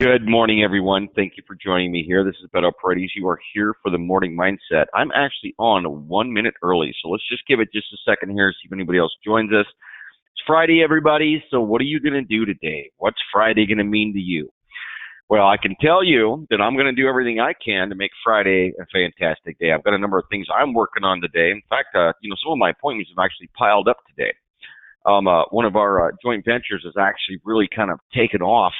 Good morning, everyone. Thank you for joining me here. This is Betoparedes. You are here for the morning mindset. I'm actually on 1 minute early, so let's just give it just a second here, see if anybody else joins us. It's Friday, everybody, so what are you going to do today? What's Friday going to mean to you? Well, I can tell you that I'm going to do everything I can to make Friday a fantastic day. I've got a number of things I'm working on today. In fact, some of my appointments have actually piled up today. One of our joint ventures has actually really kind of taken off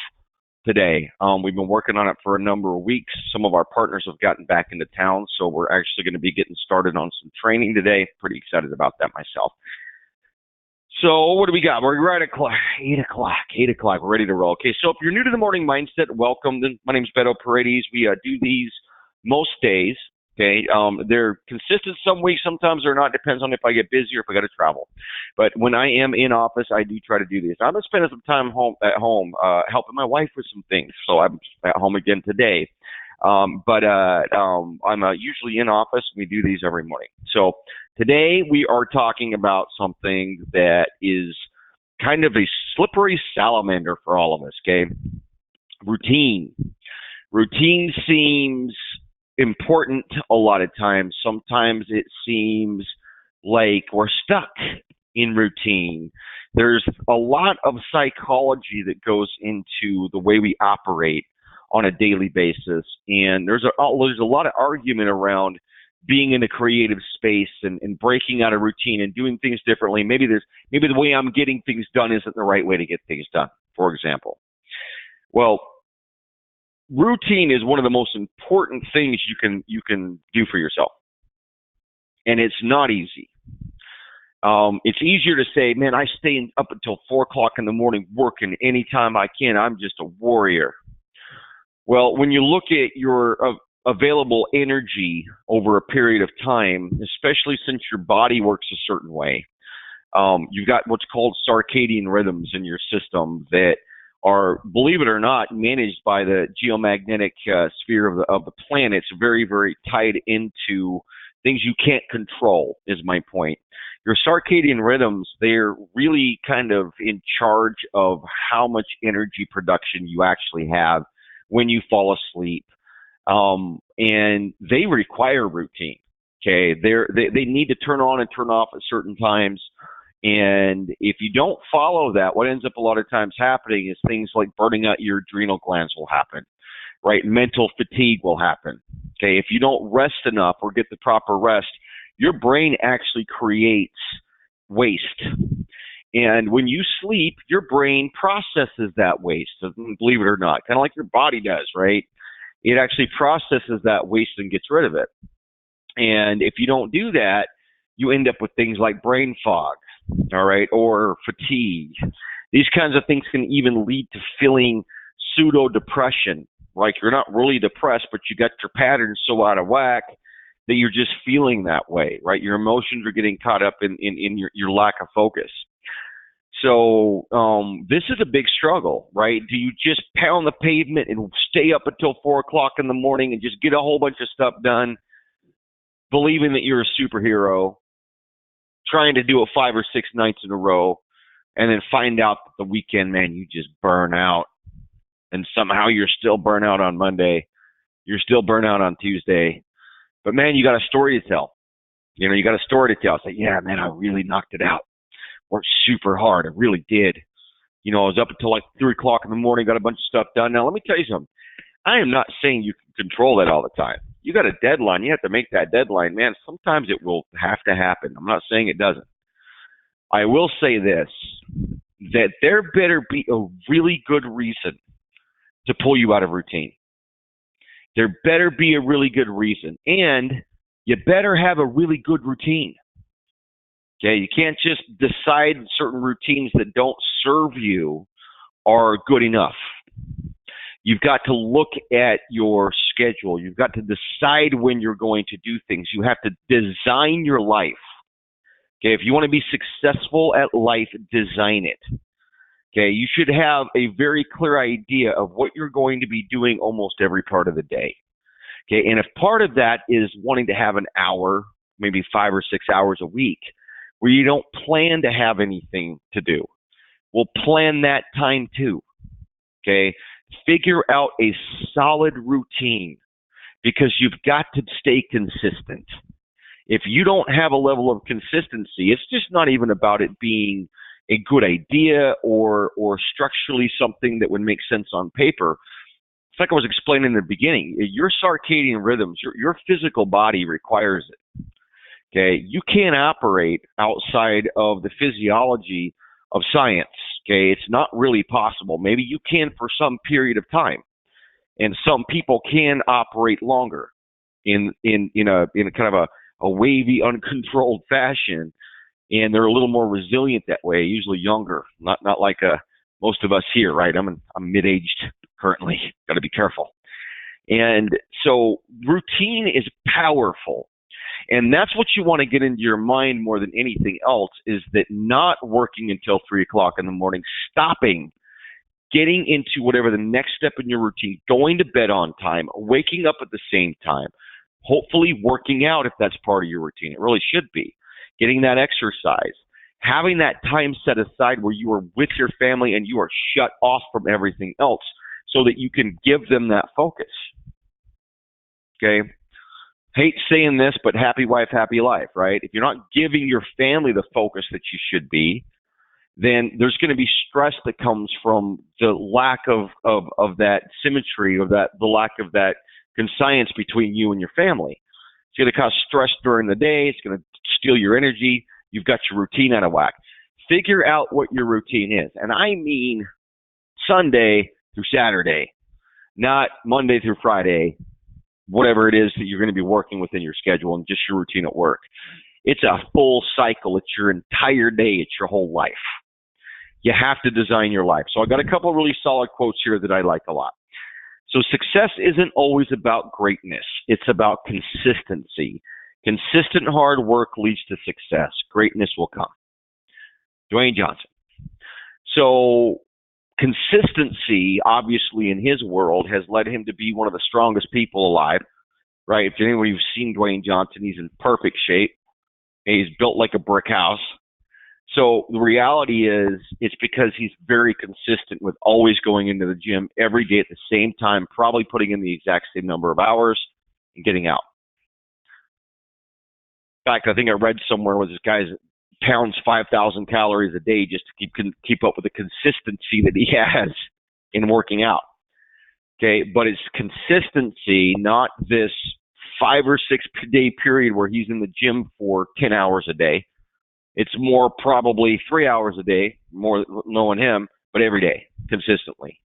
today. We've been working on it for a number of weeks. Some of our partners have gotten back into town, so we're actually going to be getting started on some training today. Pretty excited about that myself. So what do we got? We're right at 8 o'clock. We're ready to roll. Okay, so if you're new to the morning mindset, welcome. My name's Betoparedes. We do these most days. Okay, they're consistent some weeks, sometimes they're not. Depends on if I get busy or if I got to travel. But when I am in office, I do try to do this. I'm spending some time at home helping my wife with some things. So I'm at home again today. I'm usually in office. We do these every morning. So today we are talking about something that is kind of a slippery salamander for all of us. Okay, routine. Routine seems important a lot of times. Sometimes it seems like we're stuck in routine. There's a lot of psychology that goes into the way we operate on a daily basis, and there's a lot of argument around being in a creative space and breaking out of routine and doing things differently. Maybe the way I'm getting things done isn't the right way to get things done, for example. Well, routine is one of the most important things you can do for yourself, and it's not easy. It's easier to say, man, I stay up until 4 o'clock in the morning working anytime I can. I'm just a warrior. Well, when you look at your available energy over a period of time, especially since your body works a certain way, you've got what's called circadian rhythms in your system that are, believe it or not, managed by the geomagnetic sphere of the planet. It's very, very tied into things you can't control, is my point. Your circadian rhythms, they're really kind of in charge of how much energy production you actually have when you fall asleep. And they require routine. Okay, they need to turn on and turn off at certain times. And if you don't follow that, what ends up a lot of times happening is things like burning out your adrenal glands will happen, right? Mental fatigue will happen. Okay, if you don't rest enough or get the proper rest, your brain actually creates waste. And when you sleep, your brain processes that waste, believe it or not, kind of like your body does, right? It actually processes that waste and gets rid of it. And if you don't do that, you end up with things like brain fog, all right, or fatigue. These kinds of things can even lead to feeling pseudo-depression, like you're not really depressed, but you got your patterns so out of whack that you're just feeling that way, right? Your emotions are getting caught up in your lack of focus. So this is a big struggle, right? Do you just pound the pavement and stay up until 4 o'clock in the morning and just get a whole bunch of stuff done, believing that you're a superhero, trying to do it 5 or 6 nights in a row, and then find out that the weekend, man, you just burn out, and somehow you're still burnt out on Monday, you're still burnt out on Tuesday, but man, you got a story to tell. You got a story to tell. Say, yeah, man, I really knocked it out. Worked super hard. I really did. I was up until like 3 o'clock in the morning, got a bunch of stuff done. Now, let me tell you something. I am not saying you can control that all the time. You got a deadline. You have to make that deadline. Man, sometimes it will have to happen. I'm not saying it doesn't. I will say this, that there better be a really good reason to pull you out of routine. There better be a really good reason. And you better have a really good routine. Okay, you can't just decide certain routines that don't serve you are good enough. You've got to look at your schedule. You've got to decide when you're going to do things. You have to design your life. Okay, if you want to be successful at life, design it. Okay, you should have a very clear idea of what you're going to be doing almost every part of the day. Okay, and if part of that is wanting to have an hour, maybe 5 or 6 hours a week, where you don't plan to have anything to do, well, plan that time too. Okay, Figure out a solid routine because you've got to stay consistent. If you don't have a level of consistency, it's just not even about it being a good idea or structurally something that would make sense on paper. It's like I was explaining in the beginning. Your circadian rhythms, your physical body requires it. Okay, you can't operate outside of the physiology of science. Okay, it's not really possible. Maybe you can for some period of time, and some people can operate longer in a kind of a wavy, uncontrolled fashion, and they're a little more resilient that way. Usually younger, not like most of us here, right? I'm mid-aged currently. Got to be careful. And so routine is powerful. And that's what you want to get into your mind more than anything else, is that not working until 3 o'clock in the morning, stopping, getting into whatever the next step in your routine, going to bed on time, waking up at the same time, hopefully working out if that's part of your routine. It really should be. Getting that exercise, having that time set aside where you are with your family and you are shut off from everything else so that you can give them that focus. Okay? Hate saying this, but happy wife, happy life, right? If you're not giving your family the focus that you should be, then there's going to be stress that comes from the lack of that symmetry, or the lack of that conscience between you and your family. It's going to cause stress during the day. It's going to steal your energy. You've got your routine out of whack. Figure out what your routine is. And I mean Sunday through Saturday, not Monday through Friday, whatever it is that you're going to be working within your schedule and just your routine at work. It's a full cycle. It's your entire day. It's your whole life. You have to design your life. So I got a couple of really solid quotes here that I like a lot. So success isn't always about greatness. It's about consistency. Consistent hard work leads to success. Greatness will come. Dwayne Johnson. So consistency, obviously, in his world has led him to be one of the strongest people alive, right? If anybody's seen Dwayne Johnson, he's in perfect shape. He's built like a brick house. So the reality is, it's because he's very consistent with always going into the gym every day at the same time, probably putting in the exact same number of hours and getting out. In fact, I think I read somewhere where this guy pounds 5,000 calories a day just to keep up with the consistency that he has in working out. Okay, but it's consistency, not this 5 or 6 day period where he's in the gym for 10 hours a day. It's more probably 3 hours a day, more knowing him, but every day, consistently.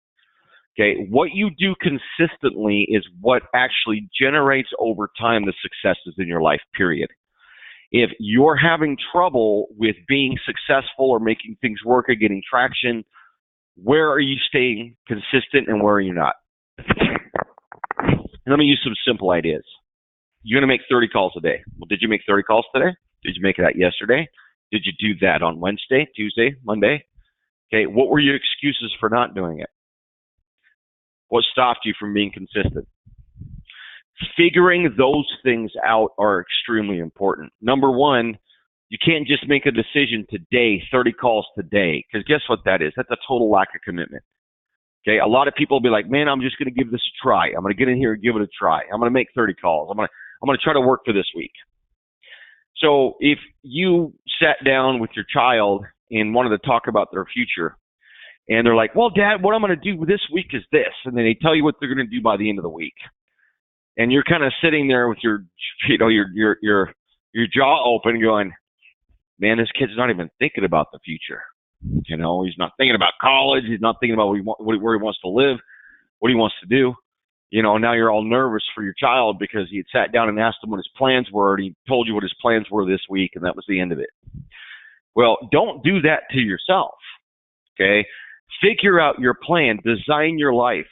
Okay, what you do consistently is what actually generates over time the successes in your life, period. If you're having trouble with being successful or making things work or getting traction, where are you staying consistent and where are you not? Let me use some simple ideas. You're going to make 30 calls a day. Well, did you make 30 calls today? Did you make that yesterday? Did you do that on Wednesday, Tuesday, Monday? Okay, what were your excuses for not doing it? What stopped you from being consistent? Figuring those things out are extremely important. Number one, you can't just make a decision today, 30 calls today, because guess what that is? That's a total lack of commitment. Okay, a lot of people will be like, man, I'm just going to give this a try. I'm going to get in here and give it a try. I'm going to make 30 calls. I'm going to try to work for this week. So if you sat down with your child and wanted to talk about their future, and they're like, well, Dad, what I'm going to do this week is this, and then they tell you what they're going to do by the end of the week, and you're kind of sitting there with your jaw open, going, man, this kid's not even thinking about the future. You know, he's not thinking about college. He's not thinking about where he wants to live, what he wants to do. You know, now you're all nervous for your child because he had sat down and asked him what his plans were, and he told you what his plans were this week, and that was the end of it. Well, don't do that to yourself, okay? Figure out your plan. Design your life.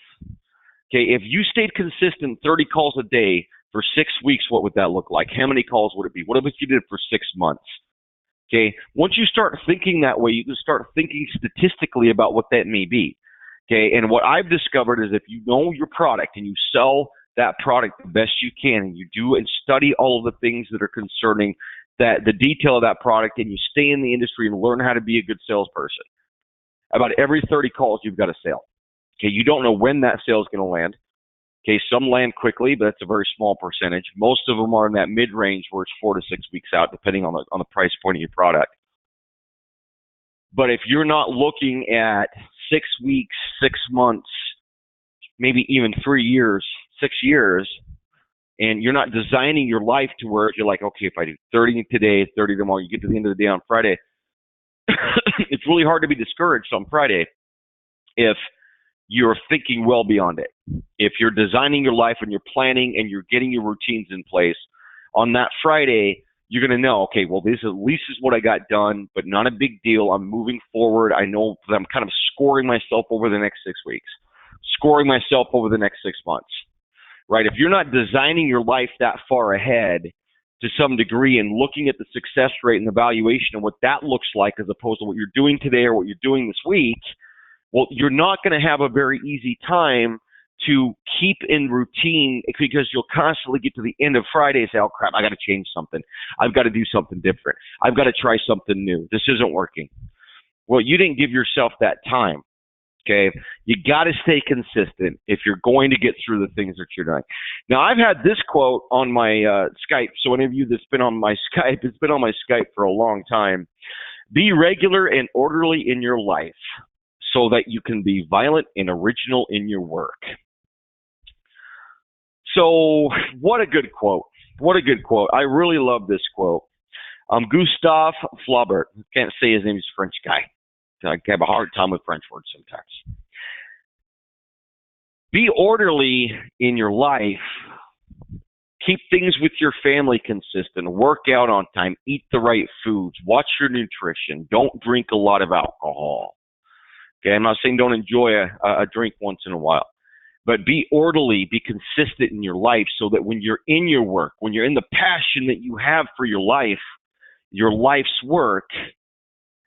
Okay, if you stayed consistent 30 calls a day for 6 weeks, what would that look like? How many calls would it be? What if you did it for 6 months? Okay, once you start thinking that way, you can start thinking statistically about what that may be. Okay, and what I've discovered is if you know your product and you sell that product the best you can, and you do and study all of the things that are concerning that the detail of that product, and you stay in the industry and learn how to be a good salesperson, about every 30 calls you've got a sale. Okay, you don't know when that sale is going to land. Okay, some land quickly, but that's a very small percentage. Most of them are in that mid-range where it's 4 to 6 weeks out, depending on the price point of your product. But if you're not looking at 6 weeks, 6 months, maybe even 3 years, 6 years, and you're not designing your life to where you're like, okay, if I do 30 today, 30 tomorrow, you get to the end of the day on Friday, it's really hard to be discouraged on Friday if you're thinking well beyond it. If you're designing your life and you're planning and you're getting your routines in place, on that Friday, you're going to know, okay, well, this at least is what I got done, but not a big deal. I'm moving forward. I know that I'm kind of scoring myself over the next 6 weeks, scoring myself over the next 6 months, right? If you're not designing your life that far ahead to some degree and looking at the success rate and the valuation and what that looks like as opposed to what you're doing today or what you're doing this week, well, you're not going to have a very easy time to keep in routine because you'll constantly get to the end of Friday and say, oh, crap, I got to change something. I've got to do something different. I've got to try something new. This isn't working. Well, you didn't give yourself that time, okay? You got to stay consistent if you're going to get through the things that you're doing. Now, I've had this quote on my Skype, so any of you that's been on my Skype, it's been on my Skype for a long time. Be regular and orderly in your life so that you can be violent and original in your work. So what a good quote. What a good quote. I really love this quote. Gustave Flaubert. Can't say his name. He's a French guy. I have a hard time with French words sometimes. Be orderly in your life. Keep things with your family consistent. Work out on time. Eat the right foods. Watch your nutrition. Don't drink a lot of alcohol. Okay, I'm not saying don't enjoy a drink once in a while. But be orderly, be consistent in your life so that when you're in your work, when you're in the passion that you have for your life's work,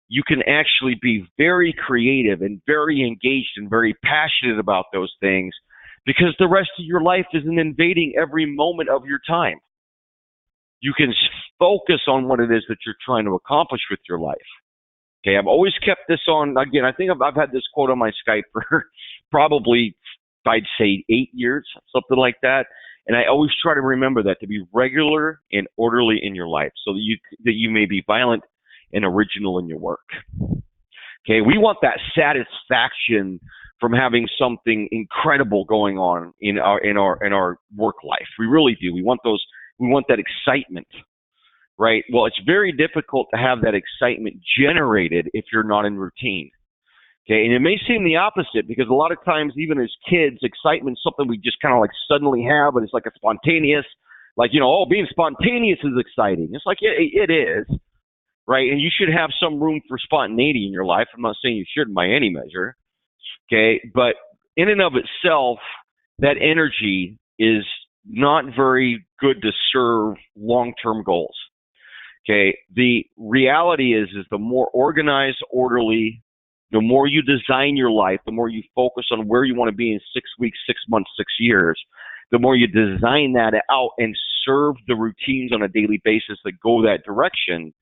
you can actually be very creative and very engaged and very passionate about those things because the rest of your life isn't invading every moment of your time. You can focus on what it is that you're trying to accomplish with your life. Okay, I've always kept this on, again, I think I've had this quote on my Skype for probably, I'd say 8 years, something like that. And I always try to remember that, to be regular and orderly in your life so that you may be violent and original in your work. Okay, we want that satisfaction from having something incredible going on in our work life. We really do. We want that excitement. Right? Well, it's very difficult to have that excitement generated if you're not in routine. Okay, and it may seem the opposite because a lot of times, even as kids, excitement is something we just kind of like suddenly have, but it's like a spontaneous, like, being spontaneous is exciting. It's like, it is, right? And you should have some room for spontaneity in your life. I'm not saying you shouldn't by any measure, okay? But in and of itself, that energy is not very good to serve long-term goals. Okay, the reality is the more organized, orderly, the more you design your life, the more you focus on where you want to be in 6 weeks, 6 months, 6 years, the more you design that out and serve the routines on a daily basis that go that direction,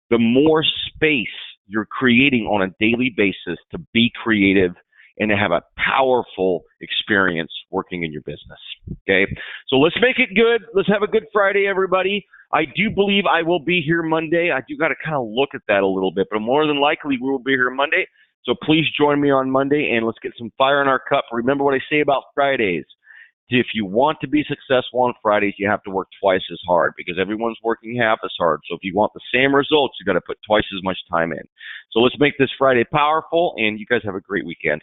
the more space you're creating on a daily basis to be creative and to have a powerful experience working in your business. Okay, so let's make it good. Let's have a good Friday, everybody. I do believe I will be here Monday. I do got to kind of look at that a little bit, but more than likely we will be here Monday. So please join me on Monday and let's get some fire in our cup. Remember what I say about Fridays. If you want to be successful on Fridays, you have to work twice as hard because everyone's working half as hard. So if you want the same results, you got to put twice as much time in. So let's make this Friday powerful, and you guys have a great weekend.